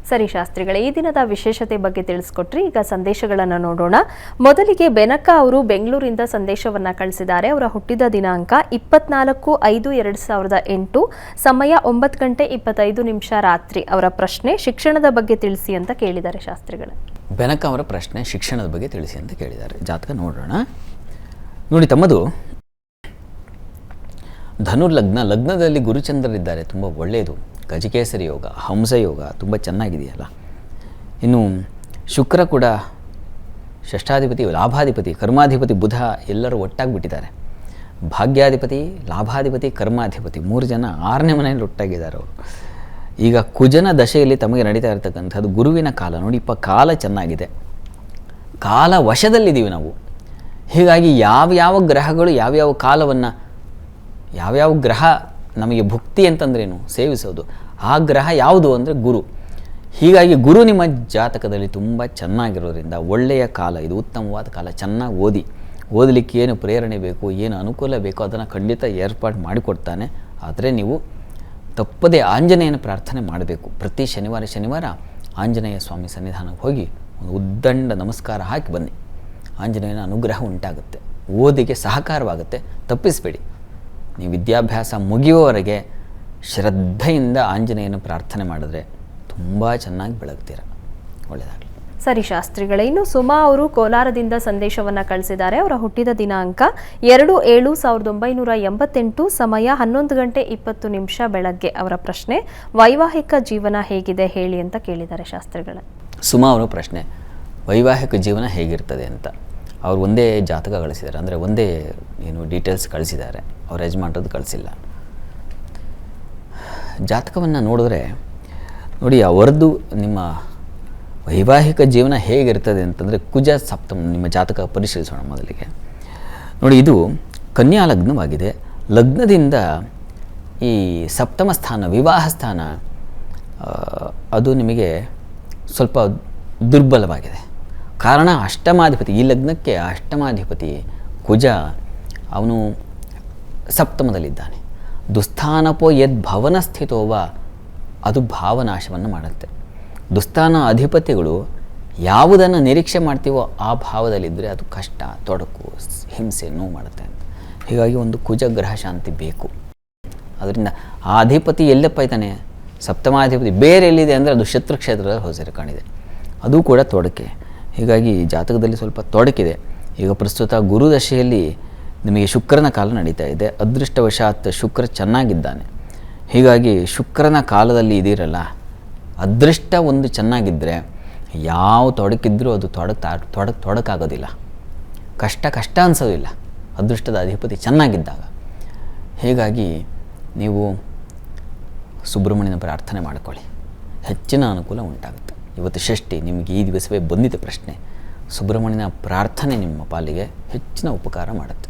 ಸರಿ ಶಾಸ್ತ್ರಿಗಳೇ, ಈ ದಿನದ ವಿಶೇಷತೆ ಬಗ್ಗೆ ತಿಳಿಸ್ಕೊಟ್ರಿ. ಈಗ ಸಂದೇಶಗಳನ್ನು ನೋಡೋಣ. ಮೊದಲಿಗೆ ಬೆನಕ ಅವರು ಬೆಂಗಳೂರಿಂದ ಸಂದೇಶವನ್ನ ಕಳಿಸಿದ್ದಾರೆ. ಅವರ ಹುಟ್ಟಿದ ದಿನಾಂಕ 24/5/2008, ಸಮಯ 9:25 ರಾತ್ರಿ. ಅವರ ಪ್ರಶ್ನೆ ಶಿಕ್ಷಣದ ಬಗ್ಗೆ ತಿಳಿಸಿ ಅಂತ ಕೇಳಿದ್ದಾರೆ ಶಾಸ್ತ್ರಿಗಳು. ಬೆನಕ ಅವರ ಪ್ರಶ್ನೆ ಶಿಕ್ಷಣದ ಬಗ್ಗೆ ತಿಳಿಸಿ ಅಂತ ಕೇಳಿದ್ದಾರೆ. ಜಾತಕ ನೋಡೋಣ. ನೋಡಿ, ತಮ್ಮದು ಲಗ್ನದಲ್ಲಿ ಗುರುಚಂದ್ರರಿದ್ದಾರೆ, ತುಂಬ ಒಳ್ಳೆಯದು. ಗಜಕೇಸರಿ ಯೋಗ, ಹಂಸ ಯೋಗ ತುಂಬ ಚೆನ್ನಾಗಿದೆಯಲ್ಲ. ಇನ್ನು ಶುಕ್ರ ಕೂಡ ಷಷ್ಠಾಧಿಪತಿ, ಲಾಭಾಧಿಪತಿ, ಕರ್ಮಾಧಿಪತಿ ಬುಧ ಎಲ್ಲರೂ ಒಟ್ಟಾಗಿಬಿಟ್ಟಿದ್ದಾರೆ. ಭಾಗ್ಯಾಧಿಪತಿ, ಲಾಭಾಧಿಪತಿ, ಕರ್ಮಾಧಿಪತಿ 3 ಜನ 6ನೇ ಮನೆಯಲ್ಲಿ ಒಟ್ಟಾಗಿದ್ದಾರೆ ಅವರು. ಈಗ ಕುಜನ ದಶೆಯಲ್ಲಿ ತಮಗೆ ನಡೀತಾ ಇರತಕ್ಕಂಥದ್ದು ಗುರುವಿನ ಕಾಲ. ನೋಡಿ, ಕಾಲ ಚೆನ್ನಾಗಿದೆ, ಕಾಲ ವಶದಲ್ಲಿದ್ದೀವಿ ನಾವು. ಹೀಗಾಗಿ ಯಾವ್ಯಾವ ಗ್ರಹಗಳು ಯಾವ್ಯಾವ ಕಾಲವನ್ನು, ಯಾವ್ಯಾವ ಗ್ರಹ ನಮಗೆ ಭುಕ್ತಿ ಅಂತಂದ್ರೇನು, ಸೇವಿಸೋದು, ಆ ಗ್ರಹ ಯಾವುದು ಅಂದರೆ ಗುರು. ಹೀಗಾಗಿ ಗುರು ನಿಮ್ಮ ಜಾತಕದಲ್ಲಿ ತುಂಬ ಚೆನ್ನಾಗಿರೋದ್ರಿಂದ ಒಳ್ಳೆಯ ಕಾಲ ಇದು, ಉತ್ತಮವಾದ ಕಾಲ. ಚೆನ್ನಾಗಿ ಓದಲಿಕ್ಕೆ ಏನು ಪ್ರೇರಣೆ ಬೇಕು, ಏನು ಅನುಕೂಲ ಬೇಕೋ ಅದನ್ನು ಖಂಡಿತ ಏರ್ಪಾಡು ಮಾಡಿಕೊಡ್ತಾನೆ. ಆದರೆ ನೀವು ತಪ್ಪದೇ ಆಂಜನೇಯನ ಪ್ರಾರ್ಥನೆ ಮಾಡಬೇಕು. ಪ್ರತಿ ಶನಿವಾರ ಆಂಜನೇಯ ಸ್ವಾಮಿ ಸನ್ನಿಧಾನಕ್ಕೆ ಹೋಗಿ ಒಂದು ಉದ್ದಂಡ ನಮಸ್ಕಾರ ಹಾಕಿ ಬನ್ನಿ. ಆಂಜನೇಯನ ಅನುಗ್ರಹ ಉಂಟಾಗುತ್ತೆ, ಓದಿಗೆ ಸಹಕಾರವಾಗುತ್ತೆ. ತಪ್ಪಿಸಬೇಡಿ. ನೀವು ವಿದ್ಯಾಭ್ಯಾಸ ಮುಗಿಯುವವರೆಗೆ ಶ್ರದ್ಧೆಯಿಂದ ಆಂಜನೇಯನ ಪ್ರಾರ್ಥನೆ ಮಾಡಿದ್ರೆ ತುಂಬ ಚೆನ್ನಾಗಿ ಬೆಳಗ್ತೀರ. ಒಳ್ಳೆಯದಾಗಲಿ. ಸರಿ ಶಾಸ್ತ್ರಿಗಳೇ, ಇನ್ನು ಸುಮಾ ಅವರು ಕೋಲಾರದಿಂದ ಸಂದೇಶವನ್ನು ಕಳಿಸಿದ್ದಾರೆ. ಅವರ ಹುಟ್ಟಿದ ದಿನಾಂಕ 2/7/1988, ಸಮಯ 11:20 ಬೆಳಗ್ಗೆ. ಅವರ ಪ್ರಶ್ನೆ ವೈವಾಹಿಕ ಜೀವನ ಹೇಗಿದೆ ಹೇಳಿ ಅಂತ ಕೇಳಿದ್ದಾರೆ ಶಾಸ್ತ್ರಿಗಳೇ. ಸುಮಾ ಅವರ ಪ್ರಶ್ನೆ ವೈವಾಹಿಕ ಜೀವನ ಹೇಗಿರ್ತದೆ ಅಂತ. ಅವರು ಒಂದೇ ಜಾತಕ ಕಳಿಸಿದ್ದಾರೆ, ಅಂದರೆ ಒಂದೇ ಡೀಟೇಲ್ಸ್ ಕಳಿಸಿದ್ದಾರೆ. ಅವ್ರ ಯಜಮಾನರದ್ದು ಕಳಿಸಿಲ್ಲ. ಜಾತಕವನ್ನು ನೋಡಿದ್ರೆ ನೋಡಿ, ಅವರದ್ದು ನಿಮ್ಮ ವೈವಾಹಿಕ ಜೀವನ ಹೇಗಿರ್ತದೆ ಅಂತಂದರೆ ಕುಜ ಸಪ್ತಮ. ನಿಮ್ಮ ಜಾತಕ ಪರಿಶೀಲಿಸೋಣ ಮೊದಲಿಗೆ. ನೋಡಿ, ಇದು ಕನ್ಯಾ ಲಗ್ನವಾಗಿದೆ. ಲಗ್ನದಿಂದ ಈ ಸಪ್ತಮ ಸ್ಥಾನ, ವಿವಾಹ ಸ್ಥಾನ, ಅದು ನಿಮಗೆ ಸ್ವಲ್ಪ ದುರ್ಬಲವಾಗಿದೆ. ಕಾರಣ ಅಷ್ಟಮಾಧಿಪತಿ, ಈ ಲಗ್ನಕ್ಕೆ ಅಷ್ಟಮಾಧಿಪತಿ ಕುಜ ಅವನು ಸಪ್ತಮದಲ್ಲಿದ್ದಾನೆ. ದುಸ್ಥಾನಪೋ ಯದ್ ಭವನ ಸ್ಥಿತೋವ, ಅದು ಭಾವನಾಶವನ್ನು ಮಾಡುತ್ತೆ. ದುಸ್ಥಾನ ಅಧಿಪತಿಗಳು ಯಾವುದನ್ನು ನಿರೀಕ್ಷೆ ಮಾಡ್ತೀವೋ ಆ ಭಾವದಲ್ಲಿದ್ದರೆ ಅದು ಕಷ್ಟ, ತೊಡಕು, ಹಿಂಸೆ, ನೋವು ಮಾಡುತ್ತೆ ಅಂತ. ಹೀಗಾಗಿ ಒಂದು ಕುಜ ಗ್ರಹ ಶಾಂತಿ ಬೇಕು. ಅದರಿಂದ ಆ ಅಧಿಪತಿ ಎಲ್ಲಪ್ಪ ಇದ್ದಾನೆ, ಸಪ್ತಮಾಧಿಪತಿ ಬೇರೆ ಎಲ್ಲಿದೆ ಅಂದರೆ ಅದು ಶತ್ರು ಕ್ಷೇತ್ರದ ಹೊಸರು ಕಾಣಿದೆ, ಅದು ಕೂಡ ತೊಡಕೆ. ಹೀಗಾಗಿ ಜಾತಕದಲ್ಲಿ ಸ್ವಲ್ಪ ತೊಡಕಿದೆ. ಈಗ ಪ್ರಸ್ತುತ ಗುರುದಶೆಯಲ್ಲಿ ನಿಮಗೆ ಶುಕ್ರನ ಕಾಲ ನಡೀತಾ ಇದೆ. ಅದೃಷ್ಟವಶಾತ್ ಶುಕ್ರ ಚೆನ್ನಾಗಿದ್ದಾನೆ. ಹೀಗಾಗಿ ಶುಕ್ರನ ಕಾಲದಲ್ಲಿ ಇದಿರಲ್ಲ, ಅದೃಷ್ಟ ಒಂದು ಚೆನ್ನಾಗಿದ್ದರೆ ಯಾವ ತೊಡಕಿದ್ರೂ ಅದು ತೊಡಕಾಗೋದಿಲ್ಲ, ಕಷ್ಟ ಅನಿಸೋದಿಲ್ಲ ಅದೃಷ್ಟದ ಅಧಿಪತಿ ಚೆನ್ನಾಗಿದ್ದಾಗ. ಹೀಗಾಗಿ ನೀವು ಸುಬ್ರಹ್ಮಣ್ಯನ ಪ್ರಾರ್ಥನೆ ಮಾಡಿಕೊಳ್ಳಿ, ಹೆಚ್ಚಿನ ಅನುಕೂಲ ಉಂಟಾಗುತ್ತೆ. ಇವತ್ತು ಷಷ್ಠಿ, ನಿಮಗೆ ಈ ದಿವಸವೇ ಬಂದಿದೆ ಪ್ರಶ್ನೆ. ಸುಬ್ರಹ್ಮಣ್ಯನ ಪ್ರಾರ್ಥನೆ ನಿಮ್ಮ ಪಾಲಿಗೆ ಹೆಚ್ಚಿನ ಉಪಕಾರ ಮಾಡುತ್ತೆ.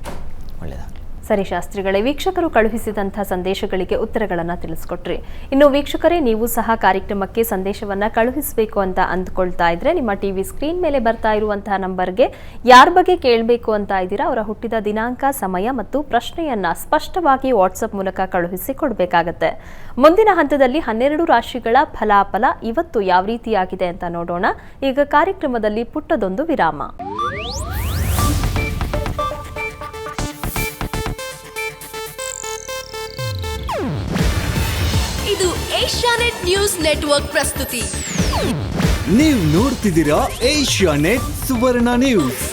ಒಳ್ಳೆಯದಾಗಲಿ. ಸರಿ ಶಾಸ್ತ್ರಿಗಳೇ, ವೀಕ್ಷಕರು ಕಳುಹಿಸಿದಂಥ ಸಂದೇಶಗಳಿಗೆ ಉತ್ತರಗಳನ್ನು ತಿಳಿಸ್ಕೊಟ್ರಿ. ಇನ್ನು ವೀಕ್ಷಕರೇ, ನೀವು ಸಹ ಕಾರ್ಯಕ್ರಮಕ್ಕೆ ಸಂದೇಶವನ್ನು ಕಳುಹಿಸಬೇಕು ಅಂತ ಅಂದ್ಕೊಳ್ತಾ ಇದ್ರೆ ನಿಮ್ಮ ಟಿವಿ ಸ್ಕ್ರೀನ್ ಮೇಲೆ ಬರ್ತಾ ಇರುವಂತಹ ನಂಬರ್ಗೆ ಯಾರ ಬಗ್ಗೆ ಕೇಳಬೇಕು ಅಂತ ಇದ್ದೀರಾ ಅವರ ಹುಟ್ಟಿದ ದಿನಾಂಕ, ಸಮಯ ಮತ್ತು ಪ್ರಶ್ನೆಯನ್ನ ಸ್ಪಷ್ಟವಾಗಿ ವಾಟ್ಸಪ್ ಮೂಲಕ ಕಳುಹಿಸಿ ಕೊಡಬೇಕಾಗತ್ತೆ. ಮುಂದಿನ ಹಂತದಲ್ಲಿ 12 ರಾಶಿಗಳ ಫಲಾಫಲ ಇವತ್ತು ಯಾವ ರೀತಿಯಾಗಿದೆ ಅಂತ ನೋಡೋಣ. ಈಗ ಕಾರ್ಯಕ್ರಮದಲ್ಲಿ ಪುಟ್ಟದೊಂದು ವಿರಾಮ. ಇದು ಏಷ್ಯಾನೆಟ್ ನ್ಯೂಸ್ ನೆಟ್ವರ್ಕ್ ಪ್ರಸ್ತುತಿ. ನೀವು ನೋಡ್ತಿದ್ದೀರಾ ಏಷ್ಯಾನೆಟ್ ಸುವರ್ಣ ನ್ಯೂಸ್.